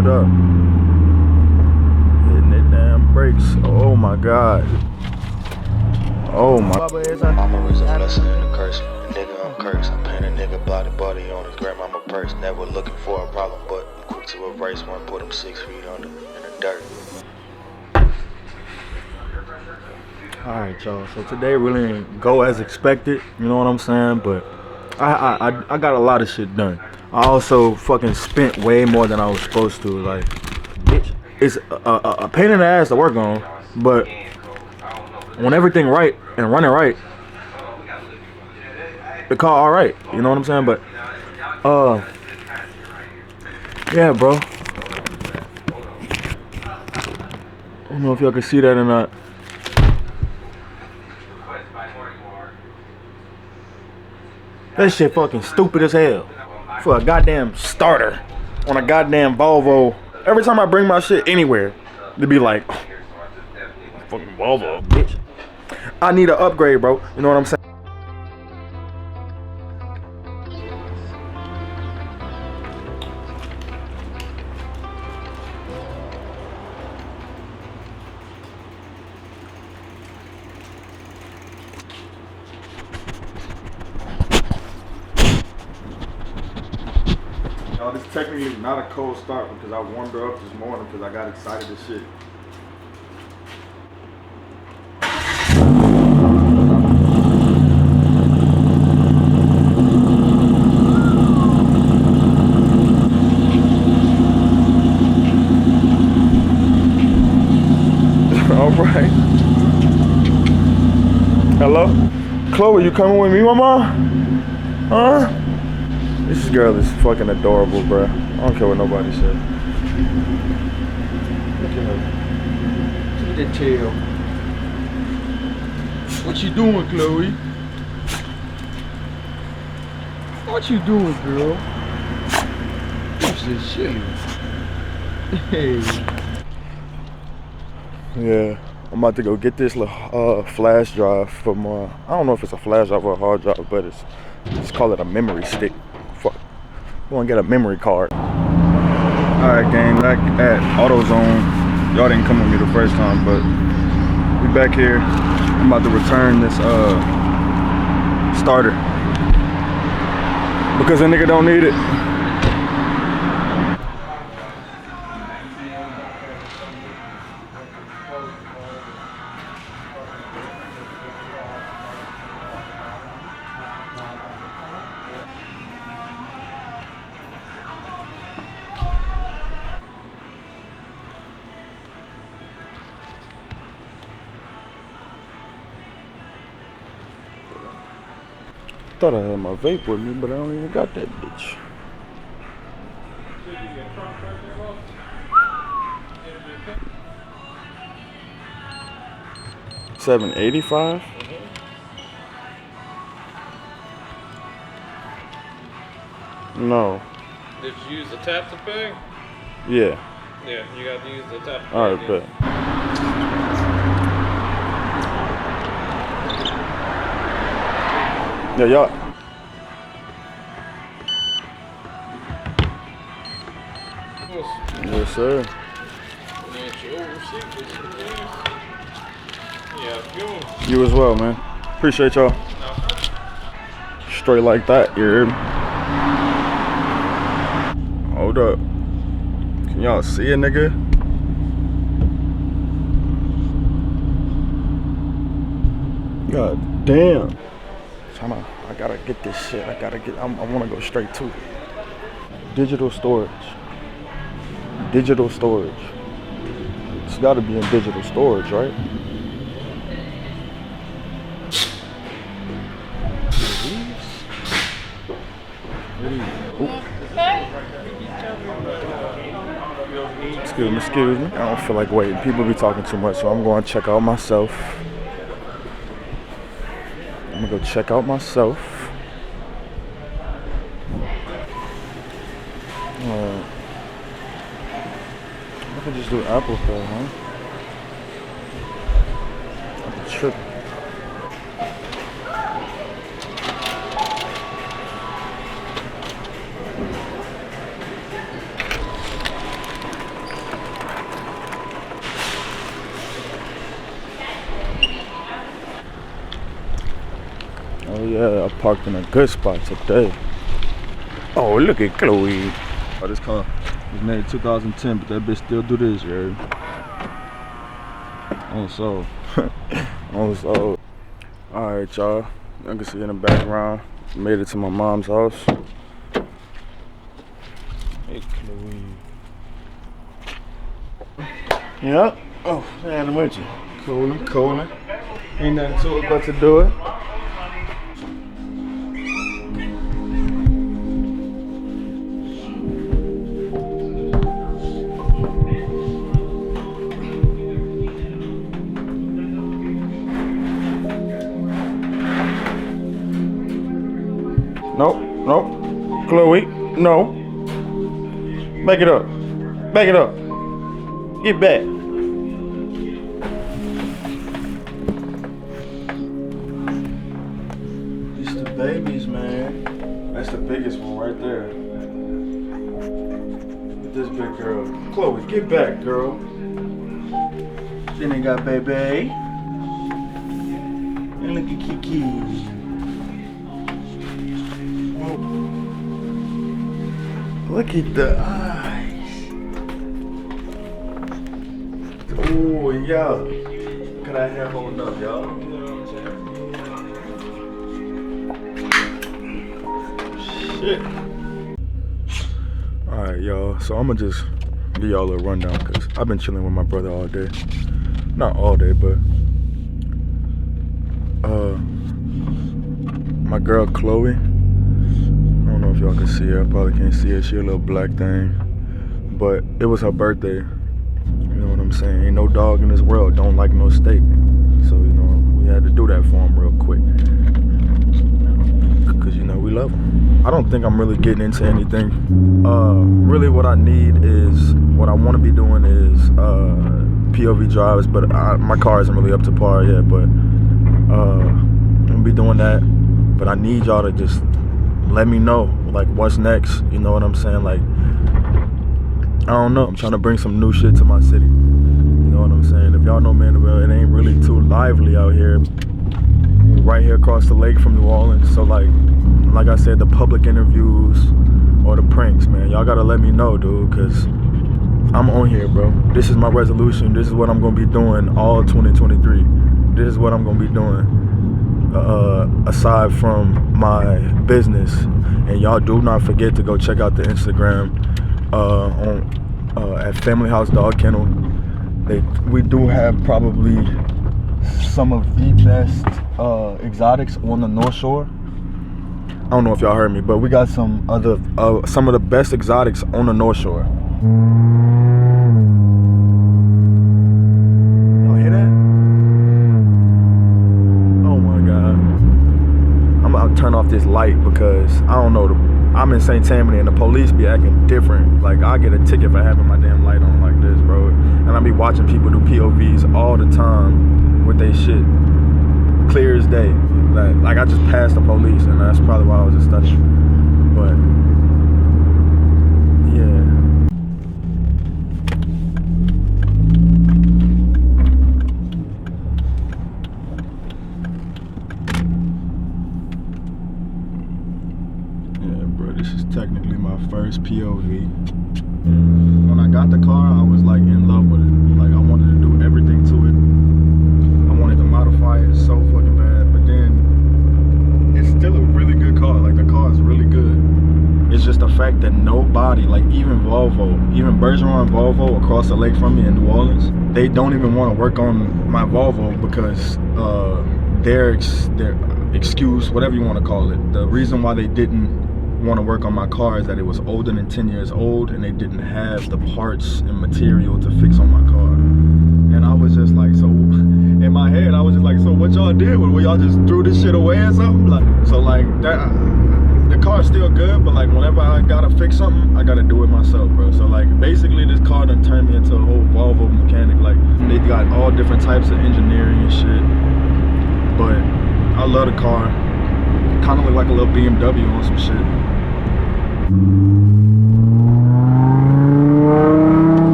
Hold up. Hitting it damn brakes. Oh my god. Oh my. Mama was a blessing and a curse. A nigga I'm cursed. I'm paying a nigga body on his grandmama purse. Never looking for a problem, but I'm quick to erase one. Put him 6 feet under in the dirt. Alright, y'all. So today really didn't go as expected. You know what I'm saying? But I got a lot of shit done. I also fucking spent way more than I was supposed to. Like, bitch, it's a pain in the ass to work on, but when everything right and running right, the car all right. You know what I'm saying? But yeah, bro. I don't know if y'all can see that or not. That shit fucking stupid as hell. For a goddamn starter on a goddamn Volvo. Every time I bring my shit anywhere, they be like, oh, fucking Volvo, bitch. I need an upgrade, bro. You know what I'm saying? Y'all, this technically not a cold start because I warmed her up this morning because I got excited as shit. All right. Hello? Chloe, you coming with me, mama? Huh? This girl is fucking adorable, bro. I don't care what nobody says. Look at her. Look at the tail. What you doing, Chloe? What you doing, girl? What's this chili? Hey. Yeah, I'm about to go get this little flash drive from I don't know if it's a flash drive or a hard drive, but let's call it a memory stick. Fuck. We're gonna get a memory card. Alright, gang, back at AutoZone. Y'all didn't come with me the first time, but we back here. I'm about to return this starter because a nigga don't need it. Thought I had my vape with me, but I don't even got that bitch. $7.85? No. Did you use the tap to pay? Yeah. Yeah, you got to use the tap to pay. Alright, bet. Yeah, y'all. Yes, sir. Yeah, you as well, man. Appreciate y'all. Straight like that, you heard me? Hold up. Can y'all see a nigga? God damn. I gotta get this shit. I wanna go straight to it. Digital storage. Digital storage. It's gotta be in digital storage, right? Excuse me. I don't feel like waiting. People be talking too much, so I'm going to check out myself. I'm gonna go check out myself. I could just do Apple Pay, huh? I'm tripping. Yeah, I parked in a good spot today. Oh, look at Chloe. Oh, this car was made in 2010, but that bitch still do this, yeah. On soul. On soul. Alright, y'all. You can see in the background. Made it to my mom's house. Hey, Chloe. Yep. Oh, man, I'm with you. Cooling. Ain't nothing to it but to do it. Nope. Chloe, no. Back it up. Get back. It's the babies, man. That's the biggest one right there. Look at this big girl. Chloe, get back, girl. She ain't got baby. And look at Kiki. Look at the eyes. Oh, yeah. Look at that hair holding up, y'all. You know what I'm saying? Shit. Alright, y'all. So I'm gonna just give y'all a little rundown because I've been chilling with my brother all day. Not all day, but my girl Chloe. I don't know if y'all can see her. I probably can't see her. She a little black thing. But it was her birthday. You know what I'm saying? Ain't no dog in this world don't like no steak. So, you know, we had to do that for him real quick. Because, you know, we love him. I don't think I'm really getting into anything. Really what I need is, what I want to be doing is POV drives. But my car isn't really up to par yet. But I'm going to be doing that. But I need y'all to just let me know, like, what's next. You know what I'm saying? Like, I don't know. I'm trying to bring some new shit to my city. You know what I'm saying? If y'all know Mandeville, it ain't really too lively out here. Right here across the lake from New Orleans. So, like I said, the public interviews or the pranks, man, y'all gotta let me know, dude, because I'm on here, bro. This is my resolution. This is what I'm gonna be doing all 2023. This is what I'm gonna be doing. Aside from my business, and y'all do not forget to go check out the Instagram at Family House Dog Kennel. We do have probably some of the best exotics on the North Shore. I don't know if y'all heard me, but we got some of the best exotics on the North Shore. Y'all hear that? I'll turn off this light because I don't know, I'm in St. Tammany and the police be acting different. Like, I get a ticket for having my damn light on like this, bro. And I be watching people do POVs all the time with they shit, clear as day. Like I just passed the police, and that's probably why I was just studying. But yeah. This is technically my first POV. When I got the car, I was like in love with it. Like, I wanted to do everything to it. I wanted to modify it so fucking bad. But then, it's still a really good car. Like, the car is really good. It's just the fact that nobody, like even Volvo, even Bergeron and Volvo across the lake from me in New Orleans, they don't even want to work on my Volvo because their excuse, whatever you want to call it, the reason why they didn't want to work on my car is that it was older than 10 years old and they didn't have the parts and material to fix on my car. And I was just like, so in my head I was just like, so what y'all did? Well, y'all just threw this shit away or something? Like, so like that, the car's still good, but like whenever I gotta fix something, I gotta do it myself, bro. So like basically this car done turned me into a whole Volvo mechanic. Like, they got all different types of engineering and shit, but I love the car. Kind of look like a little BMW on some shit.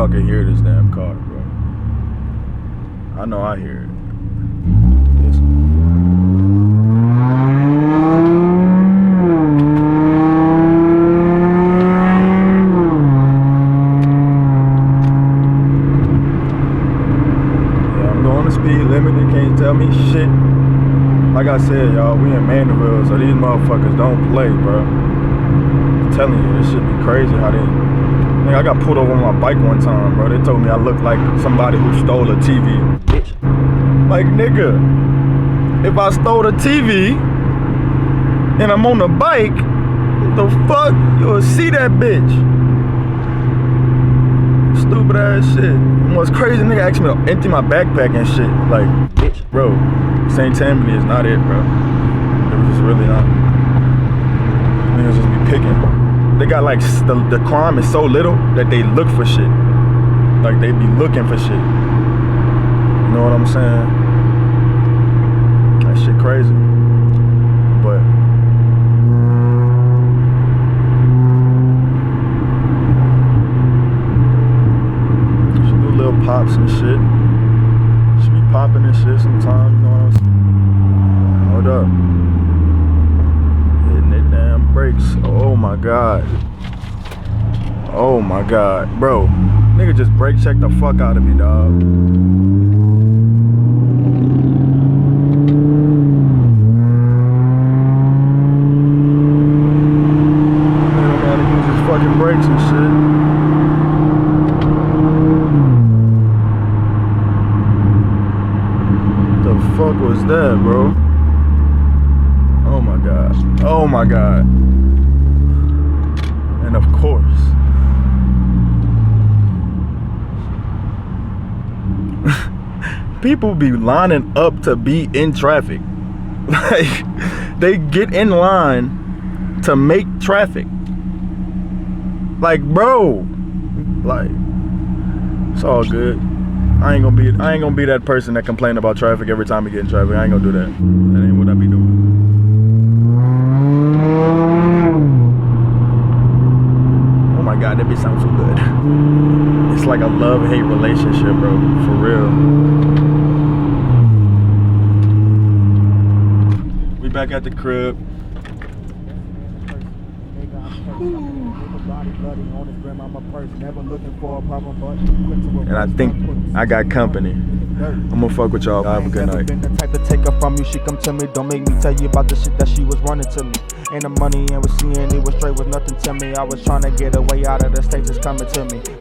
y'all can hear this damn car, bro. I know I hear it. Listen. Yeah, I'm going the speed limit. They can't tell me shit. Like I said, y'all, we in Mandeville, so these motherfuckers don't play, bro. I'm telling you, this shit be crazy how they... Nigga, I got pulled over on my bike one time, bro. They told me I looked like somebody who stole a TV. Bitch. Like, nigga, if I stole a TV and I'm on the bike, what the fuck? You'll see that bitch. Stupid ass shit. And what's crazy, nigga asked me to empty my backpack and shit. Like, bitch, bro, St. Tammany is not it, bro. It was just really not. Niggas just be picking. They got like, the crime is so little that they look for shit. Like, they be looking for shit. You know what I'm saying? That shit crazy. But she do little pops and shit. She be popping and shit sometimes, you know what I'm saying? Hold up. Hitting it damn brakes. Oh my god. Oh my god. Bro, nigga just brake check the fuck out of me, dog. Nigga gotta use his fucking brakes and shit. The fuck was that, bro? Oh my god. Oh my god. And of course, people be lining up to be in traffic. Like, they get in line to make traffic. Like, bro, like, it's all good. I ain't gonna be that person that complain about traffic every time we get in traffic. I ain't gonna do that. That ain't what I be doing. Oh my god, that bitch sounds so good. It's like a love-hate relationship, bro. For real. We back at the crib. And I think I got company. I'm gonna fuck with y'all. Have a good night. Been the type to take her from you. She come to me. Don't make me tell you about the shit that she was running to me. And the money and was seeing it was straight, was nothing to me. I was trying to get away out of the States, it's coming to me.